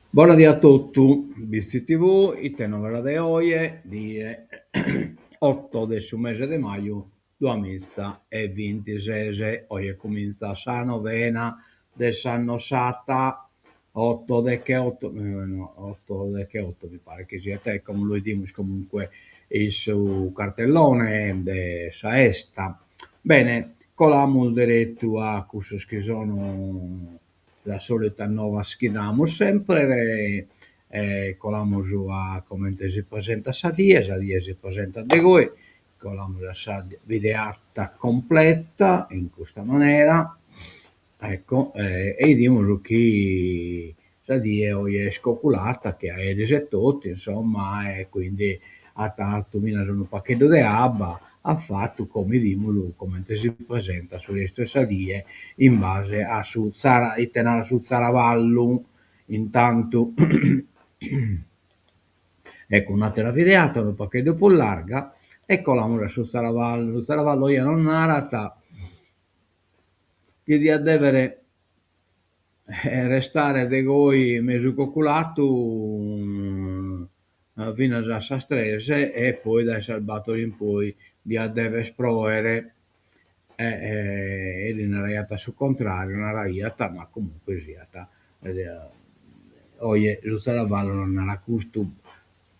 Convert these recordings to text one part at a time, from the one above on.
Buonasera a tutti, visti TV, il tenore de oggi, di 8 del mese di maggio 2026. Oggi comincia la novena del San Nosata, 8 de che 8, no, 8 de che 8 mi pare che sia te, come lo diciamo comunque il suo cartellone de Saesta. Bene, coliamo diretto a queste che sono la solita nuova schidiamo sempre colamo giù a come si presenta sa die si presenta de voi, colamo la videata completa in questa maniera, ecco, e diciamo che sa die oggi è scoculata che è tutti, insomma, e quindi ha tanto un pacchetto di abba, ha fatto come dimolo, come si presenta sulle stesse die in base a su itenere su Zaravallo. Intanto ecco un'altra videata un pacchetto più larga, ecco l'amore su Zaravallo io non narata che di devere restare de goi mezzo cocolato fino a Sastrese e poi dai Salvatori in poi di deve esplorare e una raiata sul contrario, una raiata, ma comunque siata. Oggi lo Saravallo non era custo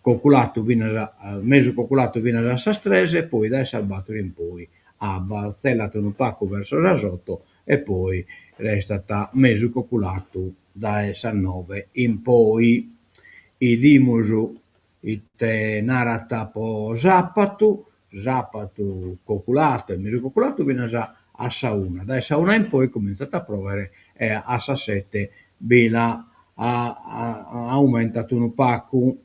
coculato mezzo coculato fino a Sastrese e poi dai Salvatori in poi a Barzellato un pacco verso Rasotto e poi resta mezzo coculato da San9 in poi i dimusu ite narata po Zapatu coculato e mezzo coculato viene già a Sauna. Da Sauna in poi cominciate a provare a Sassette Bela ha aumentato un pacco.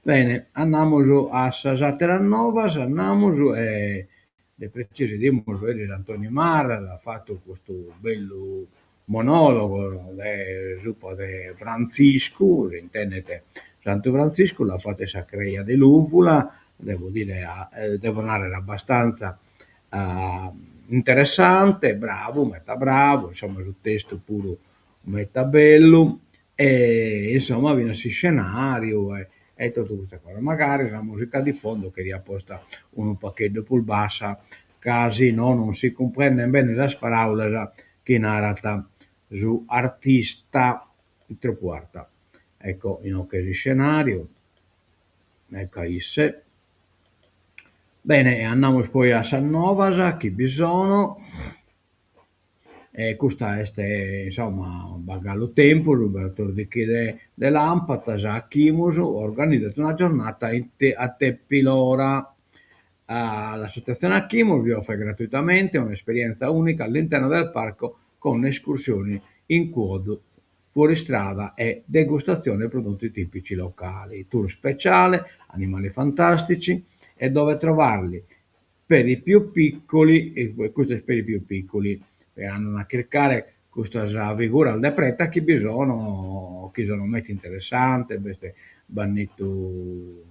Bene, andiamo a Sasaterannova, andiamo le precise dimore di Antonio Marra, ha fatto questo bello monologo del gruppo di Francisco, intendete Santo Francisco, l'ha fatta Sacreia dell'Uvula, devo dire, devo narrare abbastanza interessante, bravo, insomma sul testo puro metà bello, e insomma viene su scenario e tutto questa cosa. Magari la musica di fondo che riapposta un pacchetto più bassa, casi no, non si comprende bene le parole che narrata su artista troppo alta. Ecco, in che scenario, ecco, isse. Bene, andiamo poi a San Novasa, chi bisogna. Questa è, insomma, bagallo tempo, l'operatori di chiede de Lampata, già Chimuso, organizzato una giornata a Teppilora. L'associazione Achimov vi offre gratuitamente un'esperienza unica all'interno del parco con escursioni in quad, fuoristrada e degustazione dei prodotti tipici locali, tour speciale, animali fantastici e dove trovarli per i più piccoli, e questo è per i più piccoli, hanno a cercare questa figura al depreta che bisogna, che sono metti interessante, queste Bannito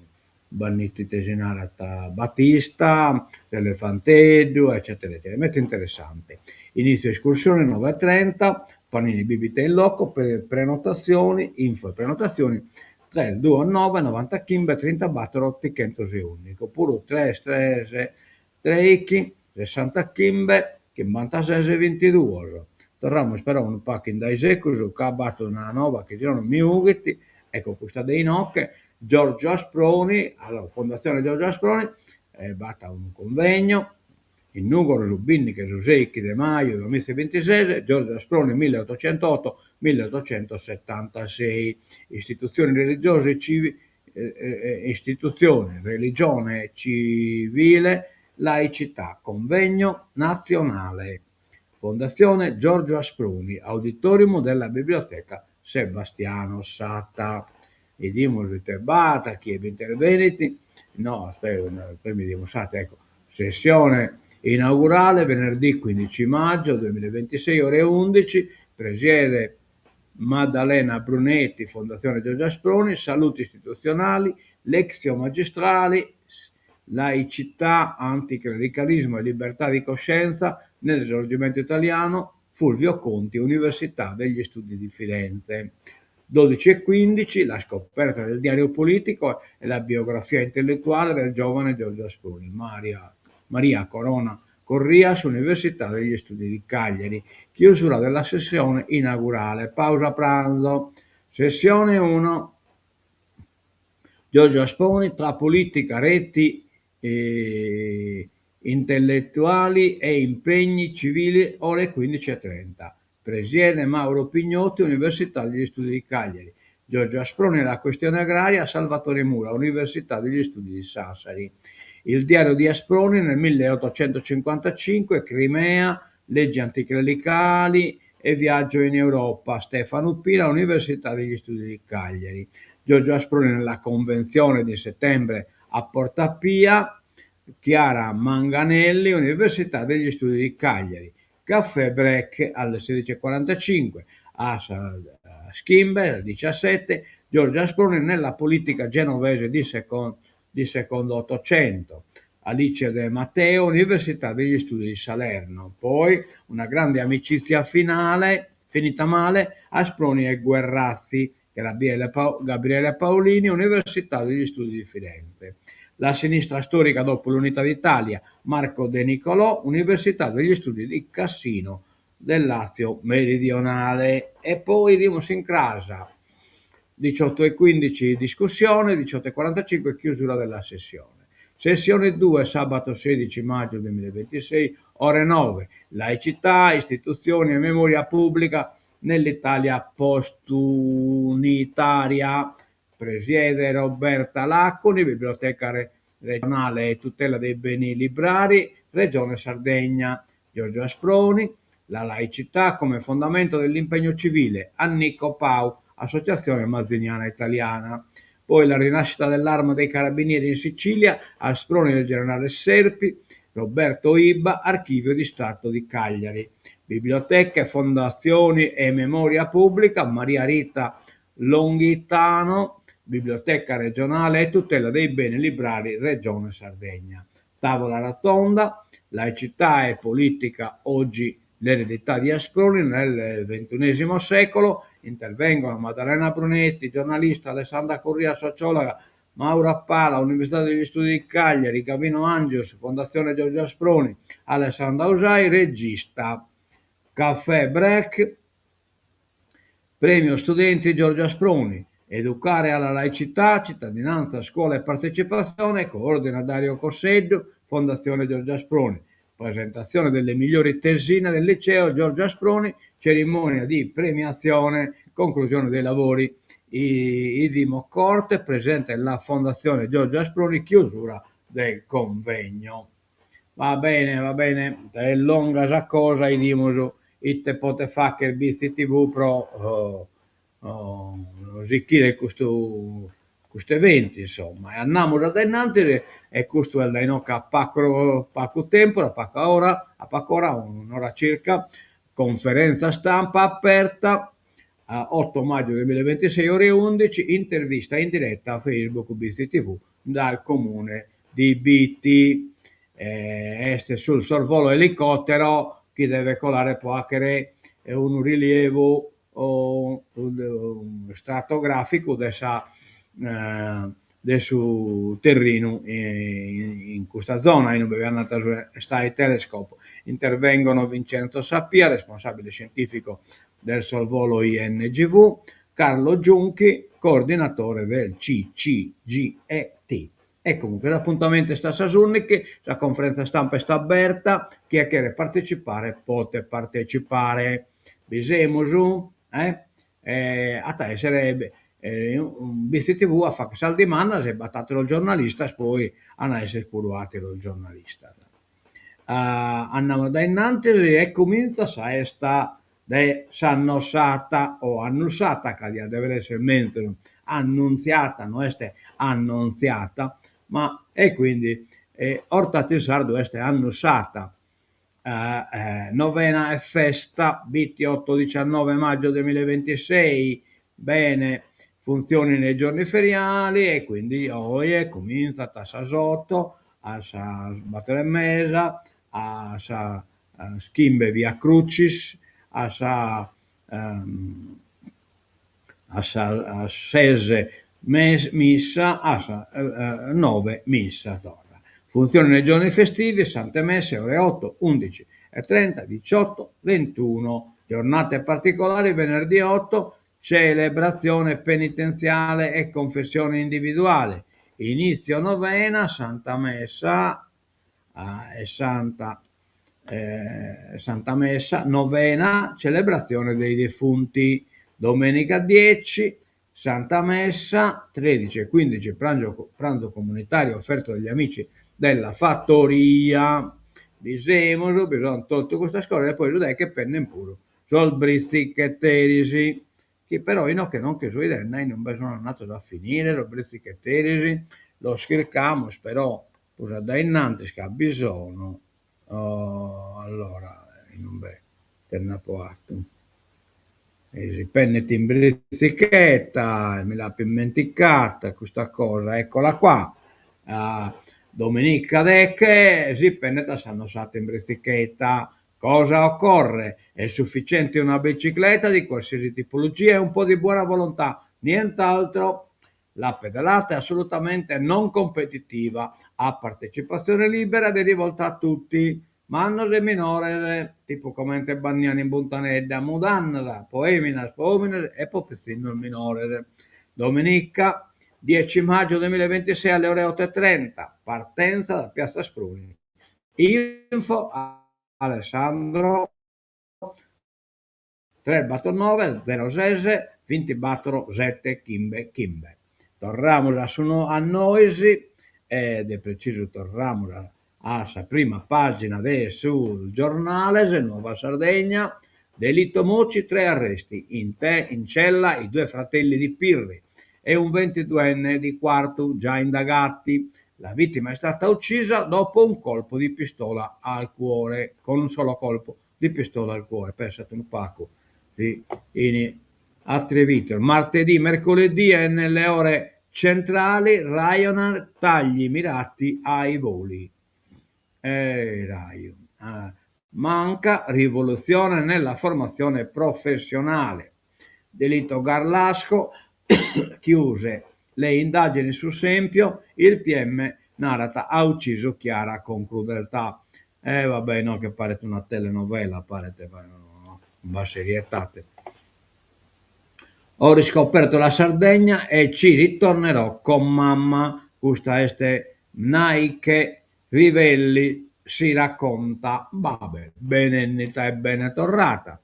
Tesinara Battista, l'Elefanteggio, eccetera, eccetera. Metto interessante. Inizio escursione 9:30, Panini Bibita in loco per prenotazioni, info e prenotazioni 329 90 Kimbe 30 Battero Tichentosi unico, oppure 3 60 Kimbe che 96 22. Torniamo sperare un po' in dai secoli, che ha battuto una nuova che girano miughetti, ecco questa dei nocche, Giorgio Asproni, allora Fondazione Giorgio Asproni, batta un convegno, in Nugoro Rubini che Giusecchi De Maio 2026, Giorgio Asproni 1808-1876, istituzioni religiose civili, istituzione, religione civile, laicità, convegno nazionale, Fondazione Giorgio Asproni, auditorium della Biblioteca Sebastiano Satta. E dimos terbata, chi è intervenuti, no, aspetta, poi mi dimostrate, ecco, sessione inaugurale venerdì 15 maggio 2026 ore 11, presiede Maddalena Brunetti, Fondazione Giorgio Asproni, Saluti istituzionali, Lectio Magistrali, Laicità, Anticlericalismo e Libertà di Coscienza nel Risorgimento Italiano, Fulvio Conti, Università degli Studi di Firenze. 12:15, la scoperta del diario politico e la biografia intellettuale del giovane Giorgio Asproni, Maria Corona Corrias, Università degli Studi di Cagliari. Chiusura della sessione inaugurale, pausa pranzo. Sessione 1, Giorgio Asproni, tra politica, reti intellettuali e impegni civili, ore 15:30. Presiede Mauro Pignotti, Università degli Studi di Cagliari. Giorgio Asproni e la questione agraria, Salvatore Mura, Università degli Studi di Sassari. Il diario di Asproni nel 1855, Crimea, leggi anticlericali e viaggio in Europa, Stefano Pira, Università degli Studi di Cagliari. Giorgio Asproni nella convenzione di settembre a Porta Pia, Chiara Manganelli, Università degli Studi di Cagliari. Caffè break alle 16:45, a Schimber 17, Giorgio Asproni nella politica genovese di secondo Ottocento. Alice De Matteo, Università degli Studi di Salerno. Poi una grande amicizia finita male, Asproni e Guerrazzi, Gabriele Paolini, Università degli Studi di Firenze. La sinistra storica dopo l'Unità d'Italia, Marco De Nicolò, Università degli Studi di Cassino del Lazio meridionale. E poi Rimos in Crasa, 18:15 discussione, 18:45 chiusura della sessione. Sessione 2, sabato 16 maggio 2026, ore 9, laicità, istituzioni e memoria pubblica nell'Italia post-unitaria. Presiede Roberta Lacconi, biblioteca regionale e tutela dei beni librari, Regione Sardegna. Giorgio Asproni, la laicità come fondamento dell'impegno civile, Annico Pau, Associazione Mazziniana Italiana. Poi la rinascita dell'arma dei carabinieri in Sicilia, Asproni del generale Serpi, Roberto Ibba, Archivio di Stato di Cagliari. Biblioteche, fondazioni e memoria pubblica, Maria Rita Longhitano, Biblioteca regionale e tutela dei beni librari, Regione Sardegna. Tavola rotonda, laicità e politica oggi, l'eredità di Asproni nel XXI secolo. Intervengono Maddalena Brunetti, giornalista, Alessandra Corria, sociologa, Maura Pala, Università degli Studi di Cagliari, Gavino Angios, Fondazione Giorgio Asproni, Alessandra Usai, regista. Caffè break, premio studenti Giorgio Asproni, educare alla laicità, cittadinanza, scuola e partecipazione, coordina Dario Cosseggio, Fondazione Giorgio Asproni. Presentazione delle migliori tesine del liceo Giorgio Asproni, cerimonia di premiazione, conclusione dei lavori. Idimo Corte, presente la Fondazione Giorgio Asproni, chiusura del convegno. Va bene, è lunga esa cosa, idimo itte pote fa che il BCTV pro ricchire questo evento, insomma. E andiamo da innanzi e questo è da a poco tempo, a poca ora, un'ora circa, conferenza stampa aperta a 8 maggio 2026 ore 11, intervista in diretta a Facebook BCTV dal comune di Bitti. Este sul sorvolo elicottero, chi deve colare può avere un rilievo o un stratografico del suo terreno in questa zona, in dove sta il telescopio. Intervengono Vincenzo Sappia, responsabile scientifico del sorvolo INGV, Carlo Giunchi, coordinatore del CCGET. E comunque l'appuntamento è stato Sasunnichi, la conferenza stampa sta aperta, chi è che partecipare pote partecipare. Bisemusu, a te sarebbe un BCTV a fare saldi manna se battatelo il giornalista, poi a essere spuruatelo il giornalista. Andiamo da innanzi e comincia sa sta de s'annosata o annusata, che deve essere mentre annunziata, non è annunziata, ma e quindi orta in sardo è annusata. novena e festa, BT 8-19 maggio 2026, bene, funzioni nei giorni feriali e quindi oggi comincia a sotto, a battere mesa, a schimbe via Crucis, a ehm, a sese missa, a 9 missa. Funzione nei giorni festivi, Sante Messe, ore 8, 11 e 30, 18, 21. Giornate particolari, venerdì 8, celebrazione penitenziale e confessione individuale. Inizio novena, Santa Messa e Santa Messa, novena, celebrazione dei defunti. Domenica 10, Santa Messa, 13 e 15 pranzo comunitario offerto dagli amici della fattoria. Diciamo, bisogna togliere questa scorta e poi lo dai che penne in puro. Sol brizzi che terisi, che però io che non che sui dennai non sono andato da finire, lo brizzi che terisi, lo schircamo, però pure da innanzi che ha bisogno, allora, non beh, per Napoatto. Penne timbrizichetta, me l'ha dimenticata questa cosa, eccola qua. Domenica Decche, sì, pennetta sanno usate in brizzichetta. Cosa occorre? È sufficiente una bicicletta di qualsiasi tipologia e un po' di buona volontà, nient'altro. La pedalata è assolutamente non competitiva, ha partecipazione libera ed è rivolta a tutti. Mannos minore, tipo come Bagnani in Buntanedda, Mudannara, Poeminas, Poeminas e Popestino il minore. Domenica 10 maggio 2026 alle ore 8:30, partenza da Piazza Spruni. Info a Alessandro 3-9 06 20-7 Kimbe. Torniamo a Noisi ed è preciso torniamo alla prima pagina sul giornale Nuova Sardegna. Delitto Moci, 3 arresti, in cella i 2 fratelli di Pirri e un 22enne di Quartu già indagati. La vittima è stata uccisa dopo un colpo di pistola al cuore, con un solo colpo di pistola al cuore. Pensate un pacco di attrevito. Martedì, mercoledì e nelle ore centrali Ryanair tagli mirati ai voli. Manca rivoluzione nella formazione professionale. Delitto Garlasco, chiuse le indagini su Sempio, il PM Narata ha ucciso Chiara con crudeltà. Vabbè, no, che parete una telenovela, parete no, serietà. Ho riscoperto la Sardegna e ci ritornerò con mamma. Questa este Nike Rivelli si racconta, vabbè, benennita e bene torrata.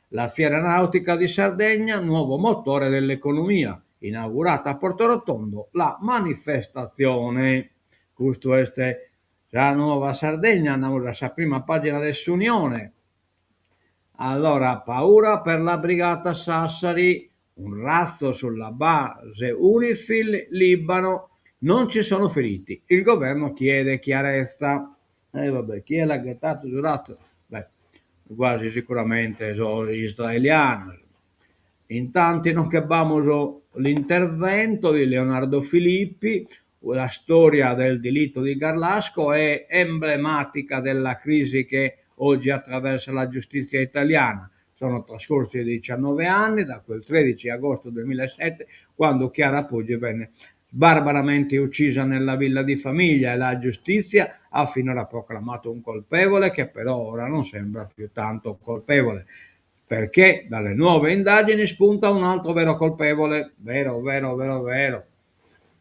La Fiera Nautica di Sardegna, nuovo motore dell'economia, inaugurata a Porto Rotondo la manifestazione. Questo è la nuova Sardegna, la sua prima pagina dell'Unione. Allora, paura per la brigata Sassari, un razzo sulla base Unifil Libano, non ci sono feriti. Il governo chiede chiarezza. Vabbè, chi è l'agghetato sul razzo? Beh, quasi sicuramente sono gli israeliani. Intanto non abbiamo l'intervento di Leonardo Filippi, la storia del delitto di Garlasco è emblematica della crisi che oggi attraversa la giustizia italiana. Sono trascorsi 19 anni, da quel 13 agosto 2007, quando Chiara Poggi venne barbaramente uccisa nella villa di famiglia e la giustizia ha finora proclamato un colpevole che però ora non sembra più tanto colpevole, perché dalle nuove indagini spunta un altro vero colpevole, vero.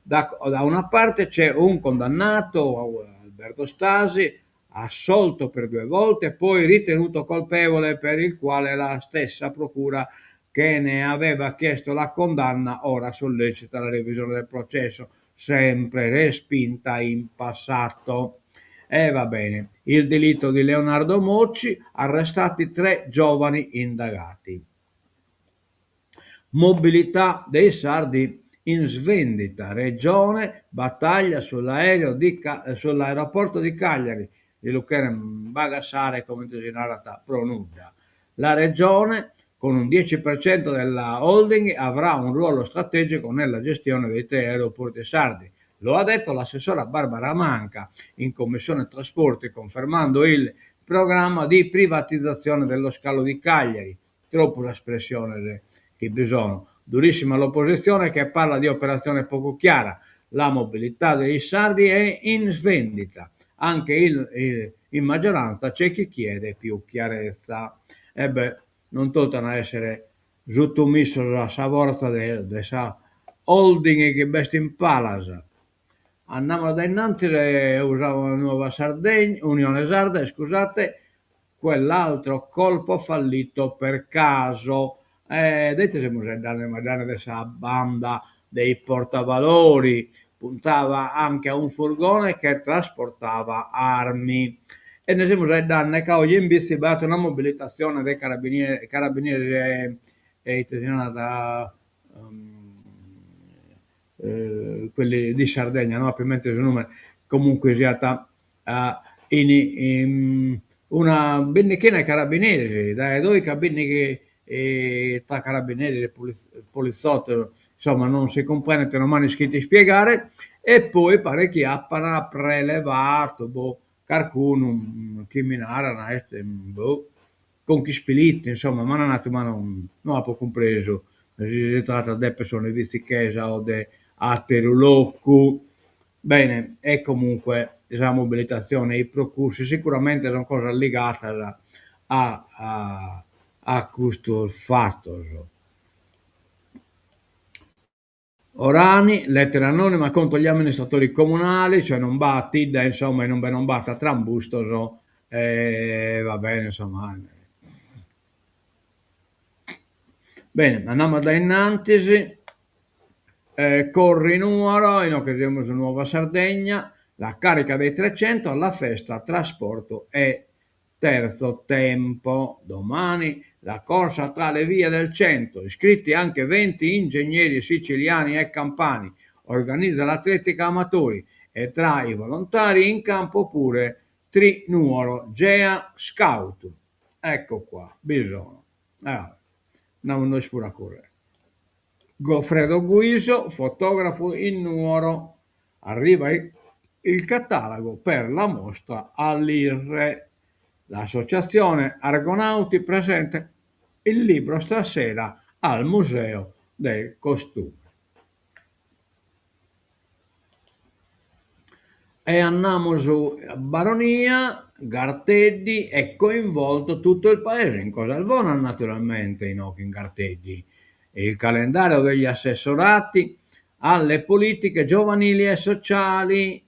Da una parte c'è un condannato, Alberto Stasi, assolto per 2 volte, poi ritenuto colpevole, per il quale la stessa procura che ne aveva chiesto la condanna ora sollecita la revisione del processo, sempre respinta in passato. E va bene, il delitto di Leonardo Mocci, arrestati 3 giovani indagati. Mobilità dei sardi in svendita, regione, battaglia sull'aeroporto di Cagliari, di Luccheren Bagassare come desiderata pronuncia. La regione, con un 10% della holding, avrà un ruolo strategico nella gestione dei tre aeroporti sardi. Lo ha detto l'assessora Barbara Manca in Commissione Trasporti, confermando il programma di privatizzazione dello scalo di Cagliari. Troppo l'espressione che bisogna. Durissima l'opposizione che parla di operazione poco chiara. La mobilità dei sardi è in svendita. Anche in maggioranza c'è chi chiede più chiarezza. E beh, non tornano a essere sottomesso alla savorza di sa holding che best in palace. Andiamo da innanzi, usavo la nuova Sardegna, Unione Sarda, scusate, quell'altro colpo fallito per caso. Dite se musei andare magari questa banda dei portavalori, puntava anche a un furgone che trasportava armi. E ne siamo già danni che oggi in bici una mobilitazione dei carabinieri italiana quelli di Sardegna, no? Ovviamente il nome comunque sia in una bennichina ai carabinieri, dai due carabinieri tra carabinieri e poliziotto, insomma non si comprende che non mi hanno iscritti a spiegare, e poi pare che appena prelevato, qualcuno criminale, con chi spilitti, insomma, ma non è ma non ho compreso, si tratta di persone di chiesa o di Ateruloccu. Bene, e comunque la mobilitazione e i procursi sicuramente sono cose legate a questo fatto. Orani, lettera anonima contro gli amministratori comunali, cioè non battida, insomma, e non batta trambustoso, va bene, insomma. Bene, andiamo da innanzi. Corri numero in occasione di Nuova Sardegna, la carica dei 300 alla festa trasporto e terzo tempo. Domani la corsa tra le vie del 100, iscritti anche 20 ingegneri siciliani e campani, organizza l'atletica amatori e tra i volontari in campo pure Tri numero Gea Scout. Ecco qua, bisogna. Non noi pure a correre. Goffredo Guiso, fotografo in Nuoro, arriva il catalogo per la mostra all'IRRE. L'associazione Argonauti presenta il libro stasera al Museo del Costume. E andiamo su Baronia, Garteddi, è coinvolto tutto il paese, in Casalvona naturalmente, in Garteddi. Il calendario degli assessorati alle politiche giovanili e sociali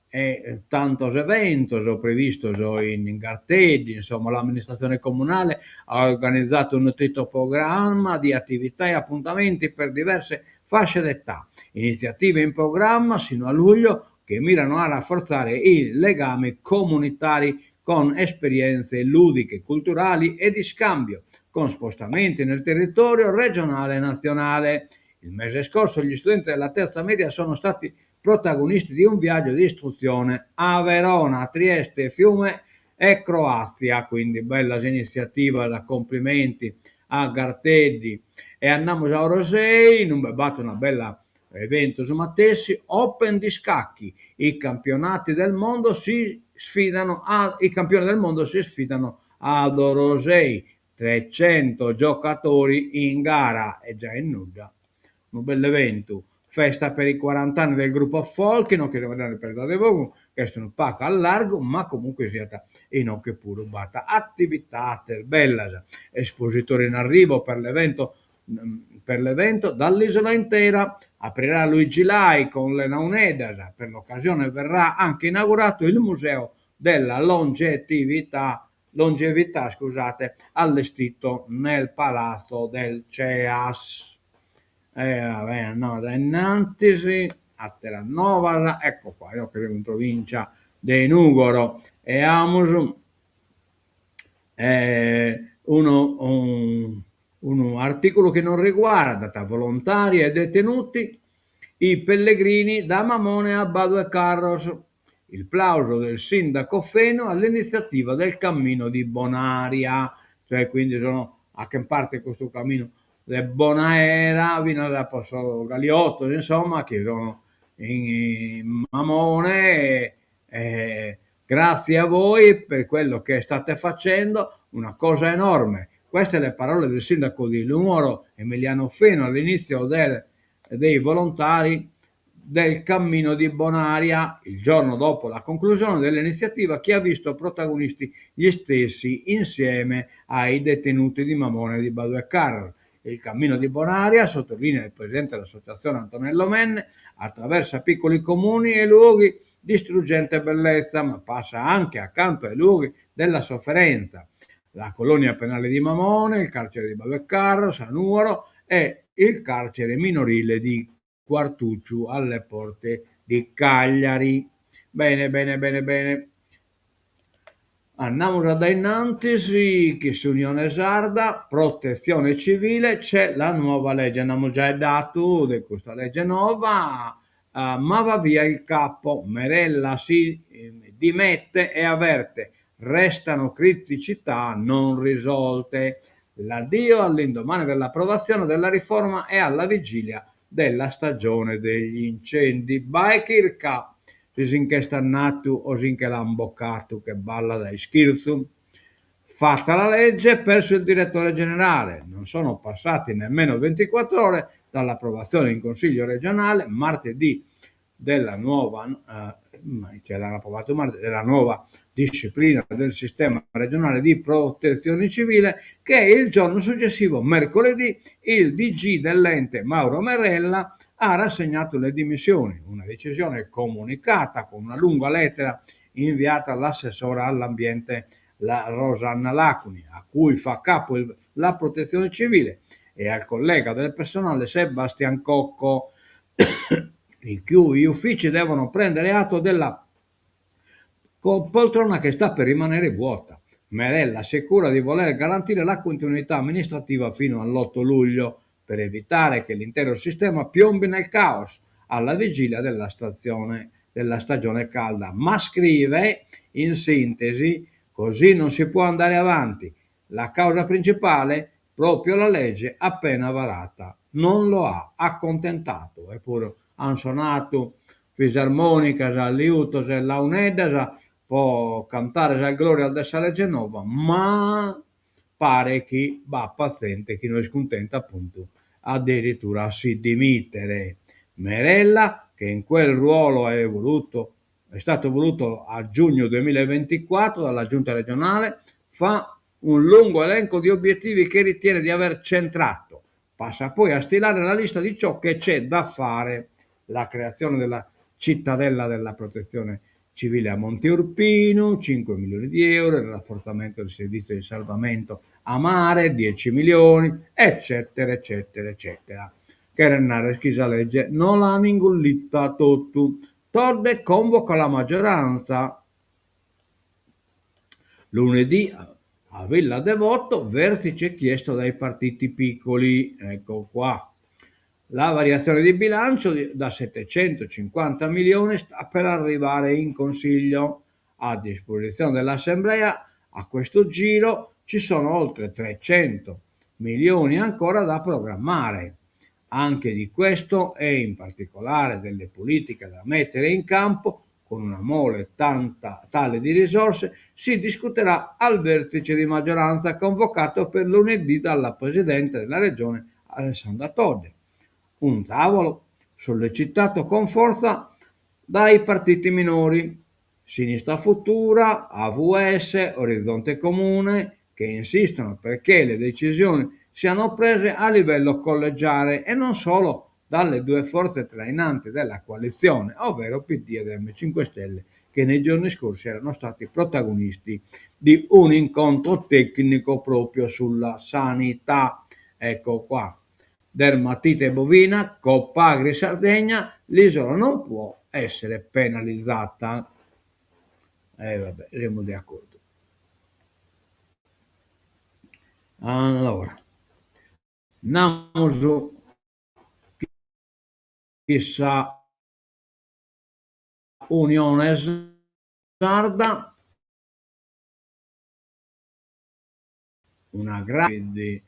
e tantos eventi previsti in Garteddi, insomma l'amministrazione comunale ha organizzato un nutrito programma di attività e appuntamenti per diverse fasce d'età, iniziative in programma sino a luglio che mirano a rafforzare i legami comunitari con esperienze ludiche, culturali e di scambio, con spostamenti nel territorio regionale e nazionale. Il mese scorso gli studenti della terza media sono stati protagonisti di un viaggio di istruzione a Verona, Trieste, Fiume e Croazia, quindi bella iniziativa, da complimenti a Garteddi. E andiamo a Orosei, in una bella evento su Matessi, Open di scacchi. I campioni del mondo si sfidano ad Orosei, 300 giocatori in gara, è già in nuda. Un bel evento. Festa per i 40 anni del gruppo folk, non che devo andare per dare vogo, che sono un pacco al largo, ma comunque sia e non che pure bata attività bella. Espositori in arrivo per l'evento dall'isola intera. Aprirà Luigi Lai con le Naunedas. Per l'occasione verrà anche inaugurato il museo della longevità, allestito nel palazzo del CEAS. No, da innanzi a Terranova, ecco qua, io credo in provincia di Nugoro, e Amusum, un articolo che non riguarda volontari e detenuti, i pellegrini da Mamone a Badue Carros. il plauso del sindaco Feno all'iniziativa del cammino di Bonaria, cioè quindi sono a che parte questo cammino di Bonaera fino da Posso Galiotto, insomma, che sono in Mamone. Grazie a voi per quello che state facendo, una cosa enorme. Queste le parole del sindaco di Nuoro, Emiliano Feno, all'inizio dei volontari del cammino di Bonaria, il giorno dopo la conclusione dell'iniziativa, che ha visto protagonisti gli stessi insieme ai detenuti di Mamone e di Badueccar. Il cammino di Bonaria, sottolinea il presidente dell'associazione Antonello Menne, attraversa piccoli comuni e luoghi di struggente bellezza, ma passa anche accanto ai luoghi della sofferenza. La colonia penale di Mamone, il carcere di Badueccar, San Nuoro e il carcere minorile di Quartucciu alle porte di Cagliari. Bene, bene, bene, bene. Andiamo da innanzi, che su Unione Sarda, protezione civile, c'è la nuova legge, abbiamo già dato di questa legge nuova, ma va via il capo, Merella si dimette e avverte, restano criticità non risolte. L'addio all'indomani dell'approvazione della riforma e alla vigilia della stagione degli incendi. Baikirka si sinché stannato o sinché l'ha imboccato che balla dai scherzo. Fatta la legge, perso il direttore generale. Non sono passati nemmeno 24 ore dall'approvazione in Consiglio regionale martedì della nuova, della nuova disciplina del sistema regionale di protezione civile, che il giorno successivo, mercoledì, il DG dell'ente Mauro Merella ha rassegnato le dimissioni, una decisione comunicata con una lunga lettera inviata all'assessora all'ambiente Rosanna Lacuni, a cui fa capo la protezione civile, e al collega del personale Sebastian Cocco, i cui uffici devono prendere atto della poltrona che sta per rimanere vuota. Merella assicura di voler garantire la continuità amministrativa fino all'8 luglio per evitare che l'intero sistema piombi nel caos alla vigilia della stagione calda, ma scrive in sintesi: così non si può andare avanti. La causa principale, proprio la legge appena varata, non lo ha accontentato. Eppure hanno suonato fisarmonica, già liuto, già la unedda, può cantare già il gloria dessa legge nuova, ma pare che va paziente, chi non è scontento appunto addirittura si dimettere. Merella, che in quel ruolo è stato voluto a giugno 2024 dalla giunta regionale, fa un lungo elenco di obiettivi che ritiene di aver centrato. Passa poi a stilare la lista di ciò che c'è da fare: la creazione della cittadella della protezione civile a Monte Urpino, 5 milioni di euro, il rafforzamento del servizio di salvamento a mare, 10 milioni, eccetera, eccetera, eccetera. Che Rennare schisa legge non l'hanno ingollita tutto. Todde convoca la maggioranza. Lunedì a Villa Devoto, vertice chiesto dai partiti piccoli. Ecco qua. La variazione di bilancio da 750 milioni sta per arrivare in Consiglio. A disposizione dell'Assemblea a questo giro ci sono oltre 300 milioni ancora da programmare. Anche di questo e in particolare delle politiche da mettere in campo con una mole tale di risorse si discuterà al vertice di maggioranza convocato per lunedì dalla Presidente della Regione Alessandra Todde. Un tavolo sollecitato con forza dai partiti minori, Sinistra Futura, AVS, Orizzonte Comune, che insistono perché le decisioni siano prese a livello collegiale e non solo dalle due forze trainanti della coalizione, ovvero PD ed M5 Stelle, che nei giorni scorsi erano stati protagonisti di un incontro tecnico proprio sulla sanità. Ecco qua. Dermatite bovina, Coppa Agri Sardegna, l'isola non può essere penalizzata. Vabbè, siamo di accordo. Allora, andiamo su, chissà, Unione sarda, una grande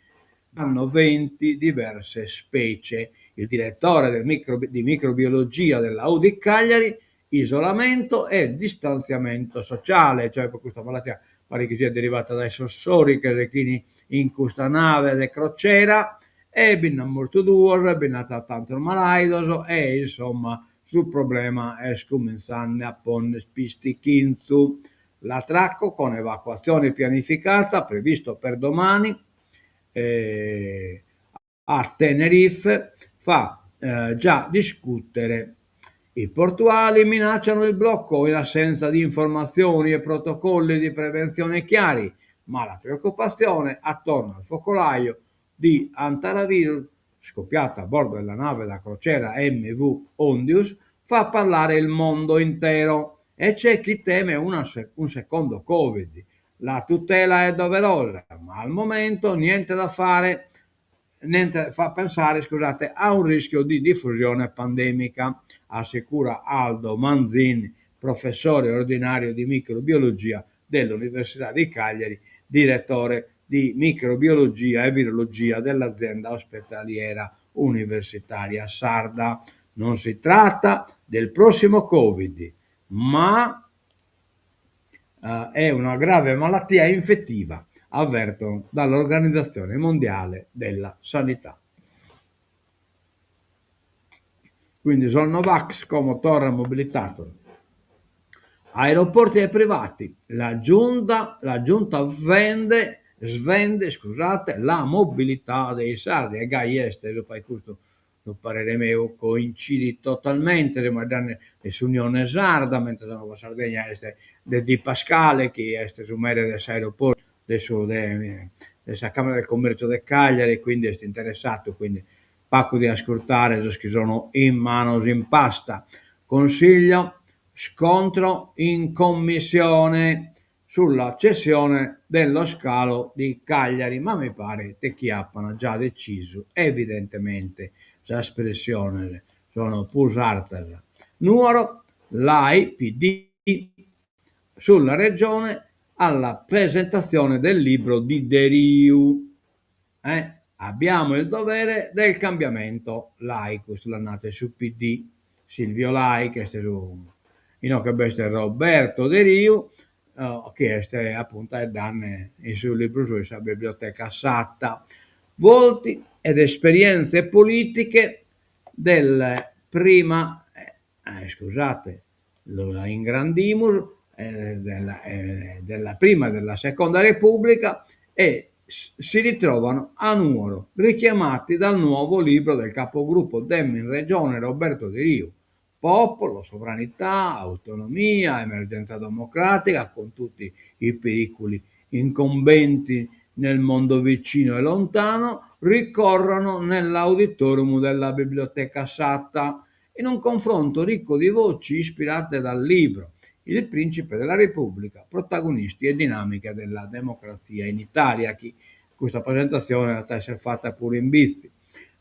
hanno 20 diverse specie. Il direttore di microbiologia della UDI Cagliari, isolamento e distanziamento sociale, cioè per questa malattia pare che sia derivata dai sossori che rechini in questa nave de crociera e binna molto duro, binna tanto malaidoso e insomma sul problema è scominciando a pon spisti chinzu. L'attracco con evacuazione pianificata previsto per domani a Tenerife fa già discutere. I portuali minacciano il blocco in assenza di informazioni e protocolli di prevenzione chiari, ma la preoccupazione attorno al focolaio di Antaravir, scoppiata a bordo della nave da crociera MV Ondius, fa parlare il mondo intero e c'è chi teme un secondo Covid. La tutela è doverosa, ma al momento niente da fare, niente fa pensare, scusate, a un rischio di diffusione pandemica, assicura Aldo Manzin, professore ordinario di microbiologia dell'Università di Cagliari, direttore di microbiologia e virologia dell'azienda ospedaliera universitaria sarda. Non si tratta del prossimo Covid, ma è una grave malattia infettiva, avvertono dall'Organizzazione Mondiale della Sanità. Quindi Solnovax come torre mobilitato. Aeroporti ai privati. La giunta svende, scusate, la mobilità dei sardi e gai esteri, poi questo non parere mio coincide totalmente riguardando l'Unione Sarda, mentre sono la Sardegna este di Pascale che è su mere del aeroporto adesso della Camera del Commercio del Cagliari, quindi è interessato, quindi pacco di ascoltare che sono in mano in pasta. Consiglio scontro in commissione sulla cessione dello scalo di Cagliari, ma mi pare che Chiappano già deciso evidentemente l'espressione sono pusartesa. Nuoro l'AI PD sulla regione alla presentazione del libro di Deriu. Abbiamo il dovere del cambiamento laico sulla nata su PD. Silvio Lai, che è stato che Roberto Deriu, che è appunto danne il suo libro sulla biblioteca Satta. Volti ed esperienze politiche del prima, scusate, lo ingrandimus, della prima e della seconda Repubblica e si ritrovano a Nuoro, richiamati dal nuovo libro del capogruppo Dem in Regione Roberto Di Rio. Popolo, sovranità, autonomia, emergenza democratica, con tutti i pericoli incombenti nel mondo vicino e lontano, ricorrono nell'auditorium della Biblioteca Satta in un confronto ricco di voci ispirate dal libro Il Principe della Repubblica, protagonisti e dinamiche della democrazia in Italia. Questa presentazione è essere fatta pure in Bizzi.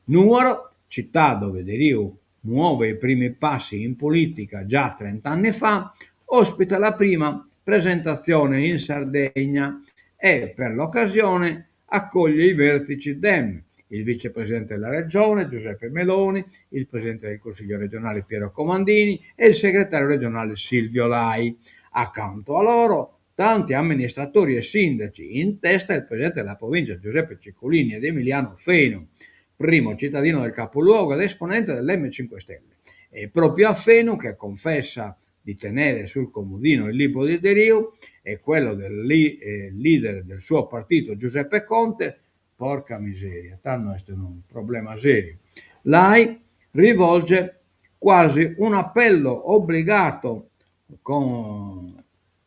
Nuoro, città dove De Rio muove i primi passi in politica già 30 anni fa, ospita la prima presentazione in Sardegna e per l'occasione accoglie i vertici Dem, il vicepresidente della regione Giuseppe Meloni, il presidente del Consiglio regionale Piero Comandini e il segretario regionale Silvio Lai. Accanto a loro tanti amministratori e sindaci, in testa il presidente della provincia Giuseppe Ciccolini ed Emiliano Feno, primo cittadino del capoluogo ed esponente dell'M5 Stelle. E proprio a Feno, che confessa di tenere sul comodino il libro di De Rio e quello del leader del suo partito Giuseppe Conte, porca miseria, tanto è un problema serio. Lai rivolge quasi un appello obbligato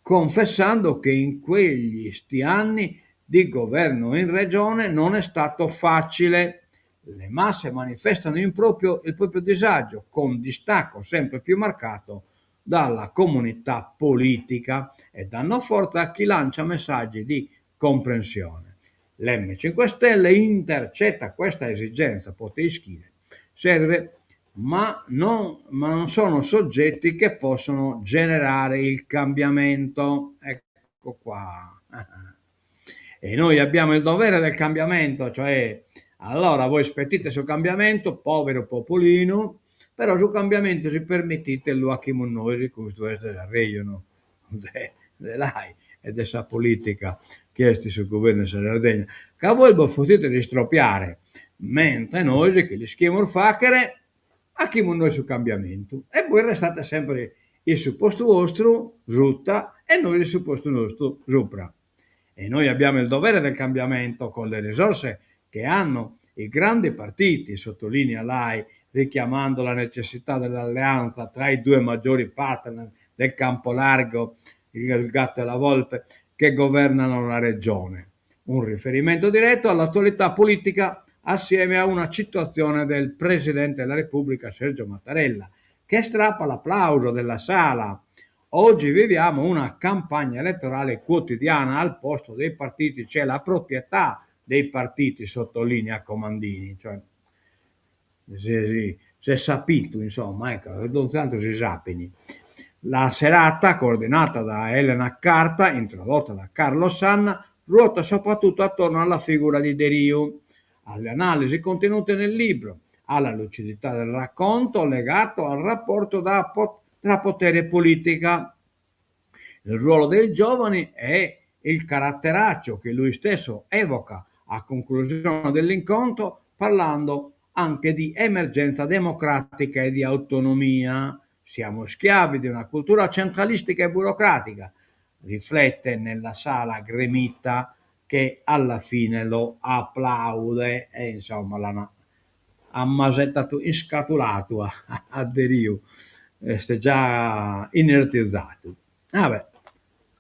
confessando che in quegli anni di governo in regione non è stato facile. Le masse manifestano il proprio disagio, con distacco sempre più marcato dalla comunità politica e danno forza a chi lancia messaggi di comprensione. L'M5 Stelle intercetta questa esigenza, potete scrivere. Serve ma non sono soggetti che possono generare il cambiamento. Ecco qua. E noi abbiamo il dovere del cambiamento, cioè allora voi spettite sul cambiamento, povero popolino, però sul cambiamento si permettete lo achimo noi, questo è il regno dell'AI e della politica che è sul governo di Sardegna, che voi vi potete ristropiare, mentre noi che li schiamo facere, achimo noi sul cambiamento e voi restate sempre il supposto vostro, giutta, e noi il supposto nostro, sopra. E noi abbiamo il dovere del cambiamento con le risorse che hanno i grandi partiti, sottolinea l'AI, richiamando la necessità dell'alleanza tra i due maggiori partner del campo largo, il gatto e la volpe, che governano la regione. Un riferimento diretto all'attualità politica assieme a una citazione del Presidente della Repubblica Sergio Mattarella, che strappa l'applauso della sala. Oggi viviamo una campagna elettorale quotidiana, al posto dei partiti c'è la proprietà dei partiti, sottolinea Comandini, cioè si è sapito, insomma, ecco, non tanto si sapini. La serata, coordinata da Elena Carta, introdotta da Carlo Sanna, ruota soprattutto attorno alla figura di De Rio, alle analisi contenute nel libro, alla lucidità del racconto legato al rapporto tra potere e politica. Il ruolo dei giovani è il caratteraccio che lui stesso evoca a conclusione dell'incontro, parlando anche di emergenza democratica e di autonomia. Siamo schiavi di una cultura centralistica e burocratica, riflette nella sala gremita che alla fine lo applaude e insomma l'hanno ammasettato, inscatolato a De Rio, è già inertizzato. Vabbè,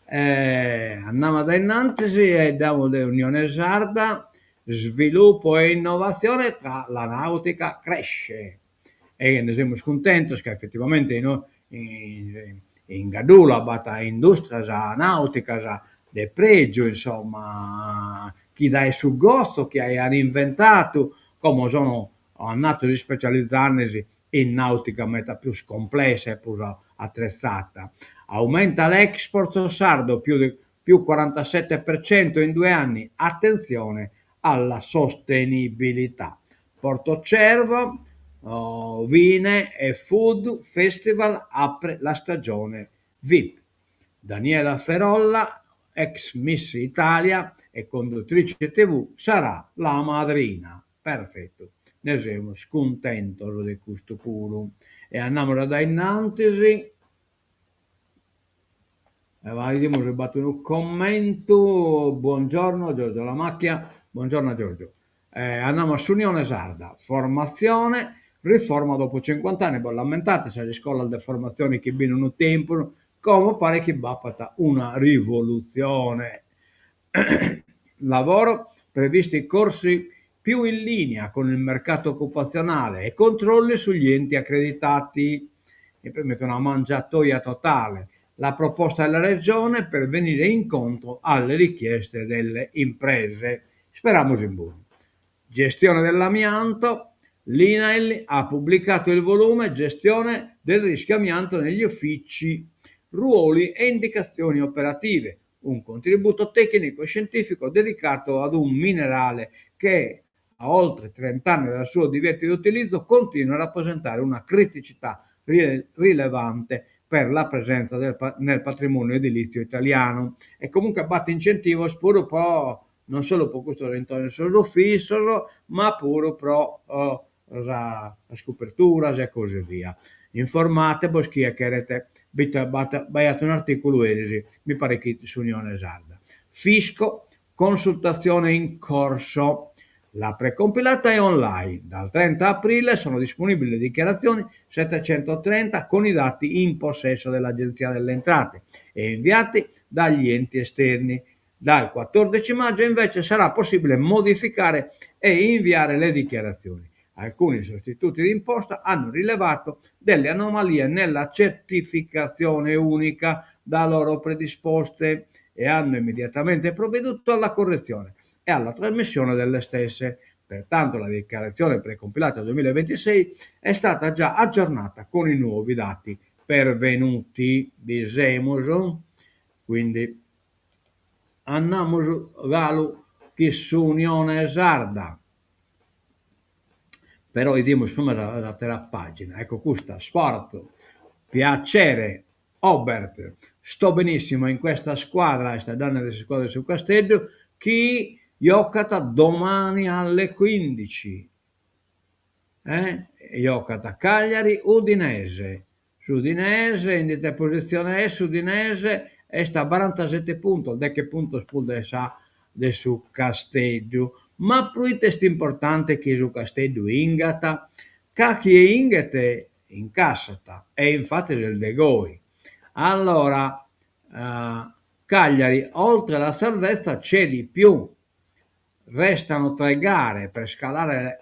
andiamo ad innanzi e diamo dell'Unione Sarda, sviluppo e innovazione tra la nautica cresce. E ne siamo contenti che effettivamente in Gadula, bata industria nautica, de pregio, insomma, chi dà sul gozzo, chi ha inventato, come sono nato di specializzarsi in nautica meta più complessa e più attrezzata. Aumenta l'export sardo più 47% in 2 anni. Attenzione alla sostenibilità. Porto Cervo, Vine e Food Festival apre la stagione VIP. Daniela Ferolla, ex Miss Italia e conduttrice TV, sarà la madrina. Perfetto. Ne siamo scontenti di questo puro. E andiamo da innanzi. Vediamo se batto un commento. Buongiorno Giorgio La Macchia. Buongiorno Giorgio. Andiamo sull'Unione Sarda. Formazione, riforma dopo 50 anni. Lamentate se le scuole di formazione che vivono tempo, come pare che bappata una rivoluzione. Lavoro, previsti corsi più in linea con il mercato occupazionale e controlli sugli enti accreditati. Mi permette una mangiatoia totale. La proposta della Regione per venire incontro alle richieste delle imprese. Speriamo in buono. Gestione dell'amianto. L'INAIL ha pubblicato il volume Gestione del rischio amianto negli uffici, ruoli e indicazioni operative, un contributo tecnico e scientifico dedicato ad un minerale che a oltre 30 anni dal suo divieto di utilizzo continua a rappresentare una criticità rilevante per la presenza nel patrimonio edilizio italiano, e comunque batte incentivo pure un po' non solo per questo ritorno solo fisso, ma pure per la scopertura e così via. Informate boschia che avete baiato un articolo mi pare che su Unione Sarda. Fisco, consultazione in corso. La precompilata è online. Dal 30 aprile sono disponibili le dichiarazioni 730 con i dati in possesso dell'Agenzia delle Entrate e inviati dagli enti esterni. Dal 14 maggio invece sarà possibile modificare e inviare le dichiarazioni. Alcuni sostituti di imposta hanno rilevato delle anomalie nella certificazione unica da loro predisposte e hanno immediatamente provveduto alla correzione e alla trasmissione delle stesse, Pertanto la dichiarazione precompilata 2026 è stata già aggiornata con i nuovi dati pervenuti. Bisemos, quindi andiamo galu che su Unione Sarda. Però vediamo insomma la terza pagina. Ecco questa, sport, piacere, Obert, sto benissimo in questa squadra, sta dando le squadre sul Castello, chi giocata domani alle 15. Giocata Cagliari, Udinese. Su Udinese, in questa posizione è su Udinese e sta a 47 punti, da che punto spulde sa de su Castello. Ma più test importante che su Castello ingata, cacchi e ingate incassata, e infatti del De Goi. Allora, Cagliari, oltre alla salvezza c'è di più, restano 3 gare per scalare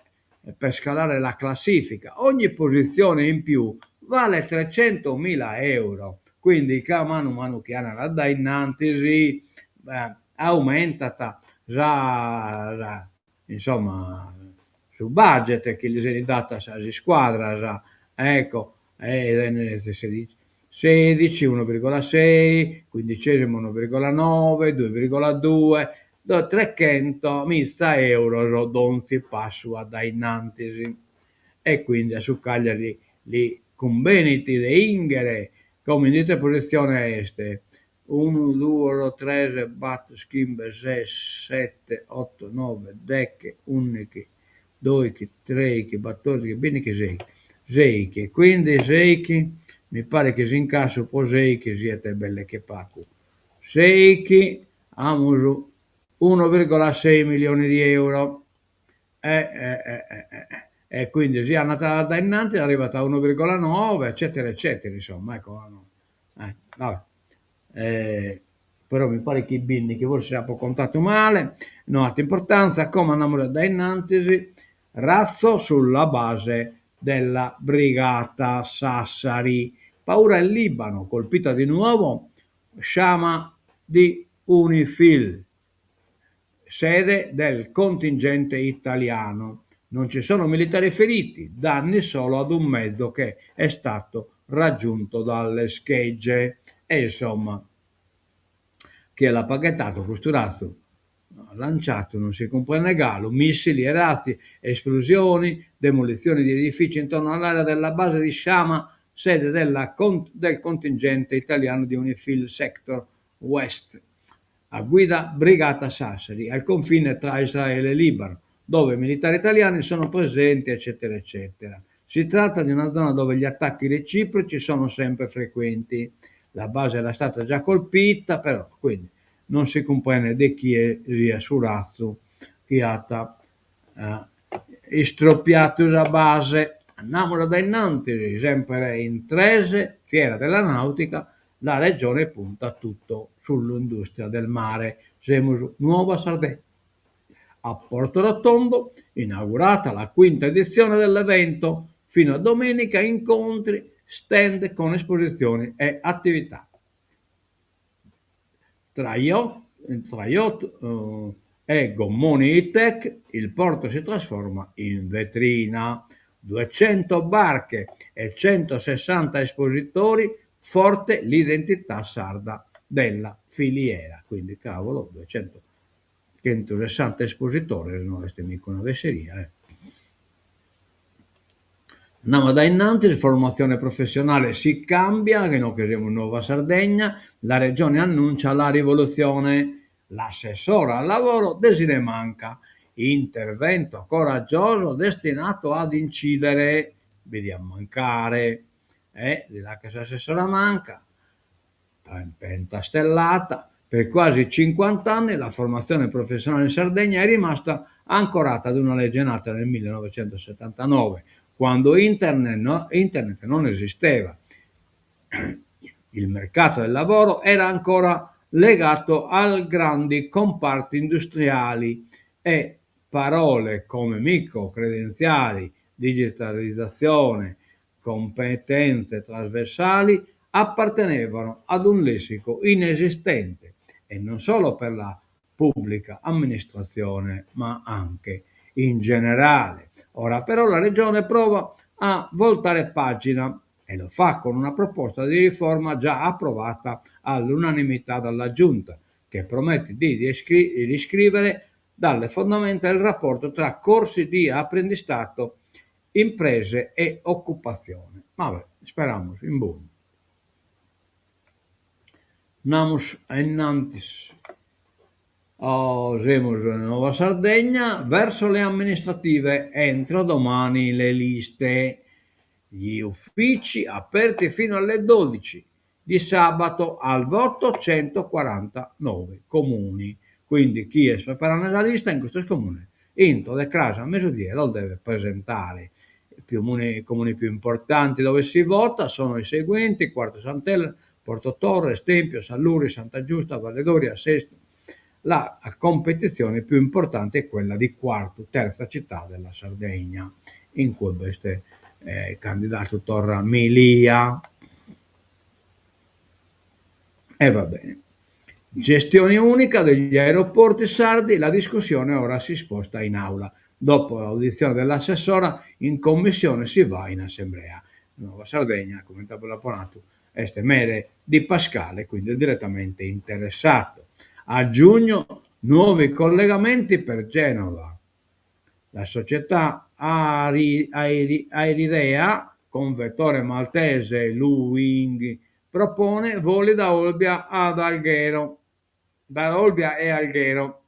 la classifica, ogni posizione in più vale 300.000 euro, quindi mano a mano che hanno da innanzi aumenta già, insomma, su budget che gli è data a squadra già, ecco, 16, 1,6, quindicesimo 1,9, 2,2, 300.000 euro non si passa da innanzi, e quindi su Cagliari li conveniti de ingere come in questa posizione este 1, 2, 3, 4, 5, 6, 7, 8, 9, 10, 11, 12, 13, 14, bene che 6, quindi 6, mi pare che si incassa un po' 6 che siete belle che pacco 6 amo 1,6 milioni di euro e quindi si è andata da innanzi, è arrivata a 1,9 eccetera eccetera, insomma, ecco, vabbè. Però mi pare che i bindi che forse ha contato male, non ha importanza, come andiamo da innanzi, razzo sulla base della brigata Sassari, paura il Libano, colpita di nuovo Shama di Unifil, sede del contingente italiano. Non ci sono militari feriti, danni solo ad un mezzo che è stato raggiunto dalle schegge. E insomma, che l'ha pacchettato questo razzo lanciato, non si comprende galo, missili e razzi, esplosioni, demolizioni di edifici intorno all'area della base di Shama, sede del contingente italiano di Unifil Sector West, a guida Brigata Sassari, al confine tra Israele e Libano, dove i militari italiani sono presenti, eccetera, eccetera. Si tratta di una zona dove gli attacchi reciproci sono sempre frequenti. La base era stata già colpita, però quindi non si comprende di chi sia su razzo che ha istroppiato la base. Andiamo da innanzi, sempre in Trese, Fiera della Nautica, la regione punta tutto sull'industria del mare. Siamo Nuova Sardegna. A Porto Rotondo, inaugurata la quinta edizione dell'evento, fino a domenica incontri, stand con esposizioni e attività. Tra yacht e gommoni high-tech, il porto si trasforma in vetrina. 200 barche e 160 espositori, forte l'identità sarda della filiera. Quindi, cavolo, 160 espositori, non è mica una vesseria. Andiamo da innanzi, formazione professionale si cambia, che noi che siamo in Nuova Sardegna, la regione annuncia la rivoluzione, l'assessore al lavoro desine manca, intervento coraggioso destinato ad incidere, vediamo mancare, la casa assessora manca, pentastellata, per quasi 50 anni la formazione professionale in Sardegna è rimasta ancorata ad una legge nata nel 1979, quando internet non esisteva. Il mercato del lavoro era ancora legato ai grandi comparti industriali e parole come microcredenziali, digitalizzazione, competenze trasversali appartenevano ad un lessico inesistente, e non solo per la pubblica amministrazione, ma anche in generale. Ora però la Regione prova a voltare pagina e lo fa con una proposta di riforma già approvata all'unanimità dalla Giunta, che promette di riscrivere dalle fondamenta il rapporto tra corsi di apprendistato, imprese e occupazione. Vabbè, speriamo in buono. Andiamo innanti. Siamo in Nuova Sardegna, verso le amministrative entro domani le liste, gli uffici aperti fino alle 12 di sabato al voto 149 comuni, quindi chi è preparando la lista in questo comune entro le case a mezzogiorno lo deve presentare. I comuni più importanti dove si vota sono i seguenti: Quarto Sant'Elena, Porto Torre, Stempio, San Luri, Santa Giusta, Valledoria, Sesto. La competizione più importante è quella di quarto, terza città della Sardegna, in cui questo candidato Torra Milia. E va bene. Gestione unica degli aeroporti sardi, la discussione ora si sposta in aula. Dopo l'audizione dell'assessora, in commissione si va in assemblea. Nuova Sardegna, come Tabonato, este mere di Pascale, quindi direttamente interessato. A giugno nuovi collegamenti per Genova. La società Airidea, con vettore maltese Luing, propone voli da Olbia ad Alghero, da Olbia e Alghero,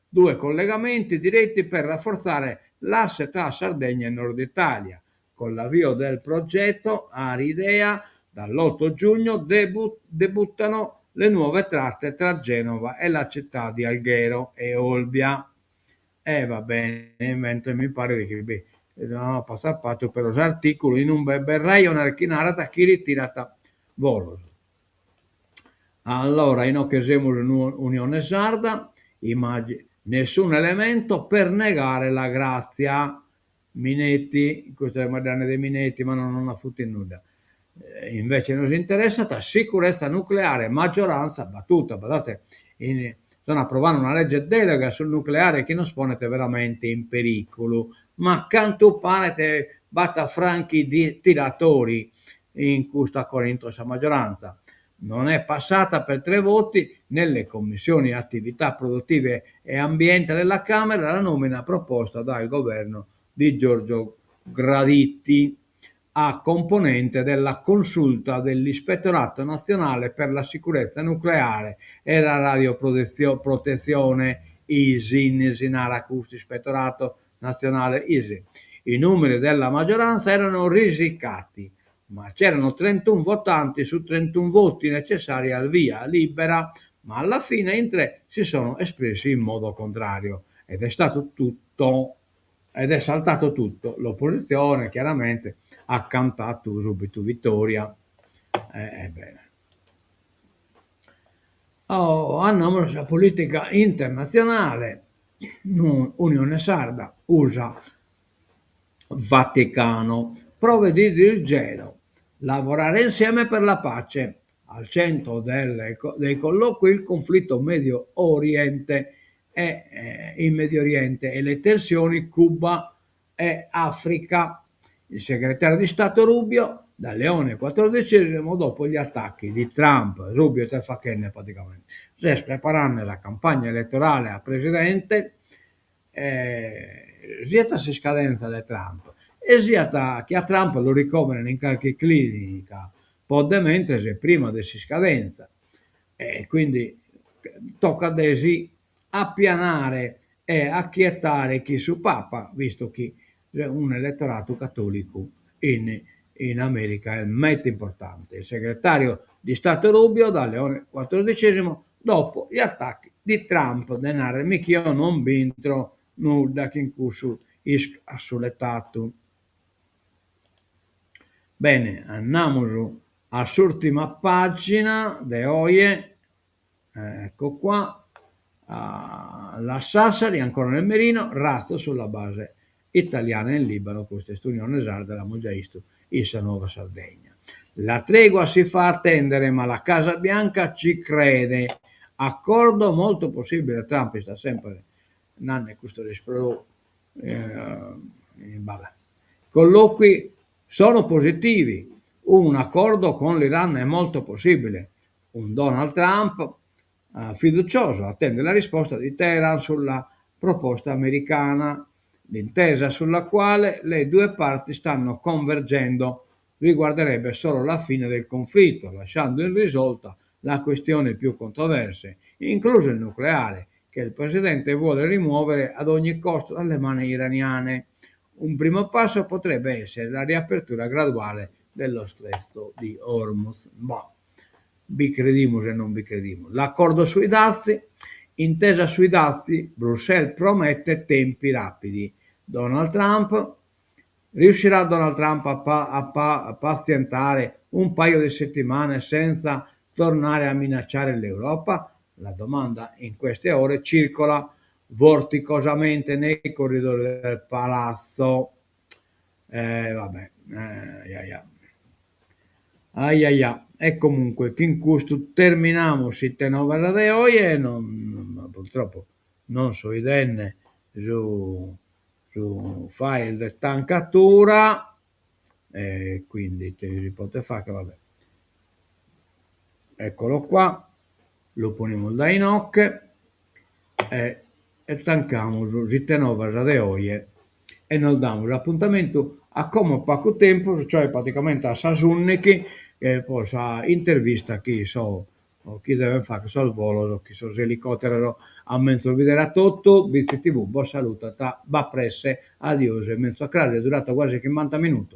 2 collegamenti diretti per rafforzare l'asse tra Sardegna e Nord Italia. Con l'avvio del progetto Airidea, dall'8 giugno debuttano le nuove tratte tra Genova e la città di Alghero e Olbia. Va bene, mentre mi pare che no, passato per los articoli in un berraio narchinarata chi ritirata volos. Allora, in occasione dell'Unione Sarda, nessun elemento per negare la grazia. Minetti, questa è la moderna dei Minetti, ma non ha fatto in nulla. Invece non si interessa la sicurezza nucleare, maggioranza battuta, guardate, stanno approvando una legge delega sul nucleare che non sponete veramente in pericolo, ma canto pare che batta franchi di tiratori in questa corintosa maggioranza. Non è passata per 3 voti nelle commissioni attività produttive e ambiente della Camera la nomina proposta dal governo di Giorgio Graditti a componente della consulta dell'Ispettorato Nazionale per la Sicurezza Nucleare e la Radioprotezione ISIN, Ispettorato Nazionale ISI. I numeri della maggioranza erano risicati, ma c'erano 31 votanti su 31 voti necessari al via libera, ma alla fine in 3 si sono espressi in modo contrario ed è saltato tutto. L'opposizione chiaramente ha cantato subito vittoria. Bene. Andiamo alla politica internazionale. Unione Sarda, USA, Vaticano, prove di disgelo, lavorare insieme per la pace. Al centro dei colloqui il conflitto in Medio Oriente e le tensioni Cuba e Africa. Il segretario di Stato Rubio, da Leone XIV, dopo gli attacchi di Trump, Rubio e Tefachenne praticamente, si sta preparando la campagna elettorale a presidente, sia si scadenza di Trump e sia che a Trump lo ricoverano in qualche clinica poddemente se prima di scadenza, e quindi tocca adesso appianare e acquietare chi su Papa, visto che un elettorato cattolico in America è molto importante. Il segretario di Stato Rubio, da Leone XIV, dopo gli attacchi di Trump, denaro michio non vintro nulla che in curso assoletato. Bene, andiamo all'ultima pagina de Oie, ecco qua, la Sassari ancora nel Merino, razzo sulla base italiana in Libano, questa è Unione Sarda, la Mojaistu, Issa Nuova Sardegna. La tregua si fa attendere, ma la Casa Bianca ci crede. Accordo molto possibile, Trump sta sempre nanne questo rispetto vabbè. Colloqui sono positivi, un accordo con l'Iran è molto possibile, un Donald Trump fiducioso attende la risposta di Teheran sulla proposta americana, l'intesa sulla quale le due parti stanno convergendo riguarderebbe solo la fine del conflitto, lasciando irrisolta la questione più controversa, incluso il nucleare, che il presidente vuole rimuovere ad ogni costo dalle mani iraniane. Un primo passo potrebbe essere la riapertura graduale dello stretto di Hormuz. Boh, vi credimos e non vi credimos. L'accordo sui dazi, intesa sui dazi, Bruxelles promette tempi rapidi. Riuscirà Donald Trump a pazientare un paio di settimane senza tornare a minacciare l'Europa? La domanda in queste ore circola vorticosamente nei corridoi del palazzo. Vabbè, e comunque, fin questo terminamos il tenore di oggi e purtroppo non so idenne su file di stancatura, e quindi si potete fare che vabbè. Eccolo qua, lo poniamo da inocche e tancamos il tenore di oggi e non diamo l'appuntamento a come poco tempo, cioè praticamente a Sasunniki, che poi intervista chi so, o chi deve fare, che so il volo, chi so l'elicottero, a mezzo vedere a tutto, visti tv, buon saluto, va presse, adios, mezzo a crasi, è durato quasi 50 minuti.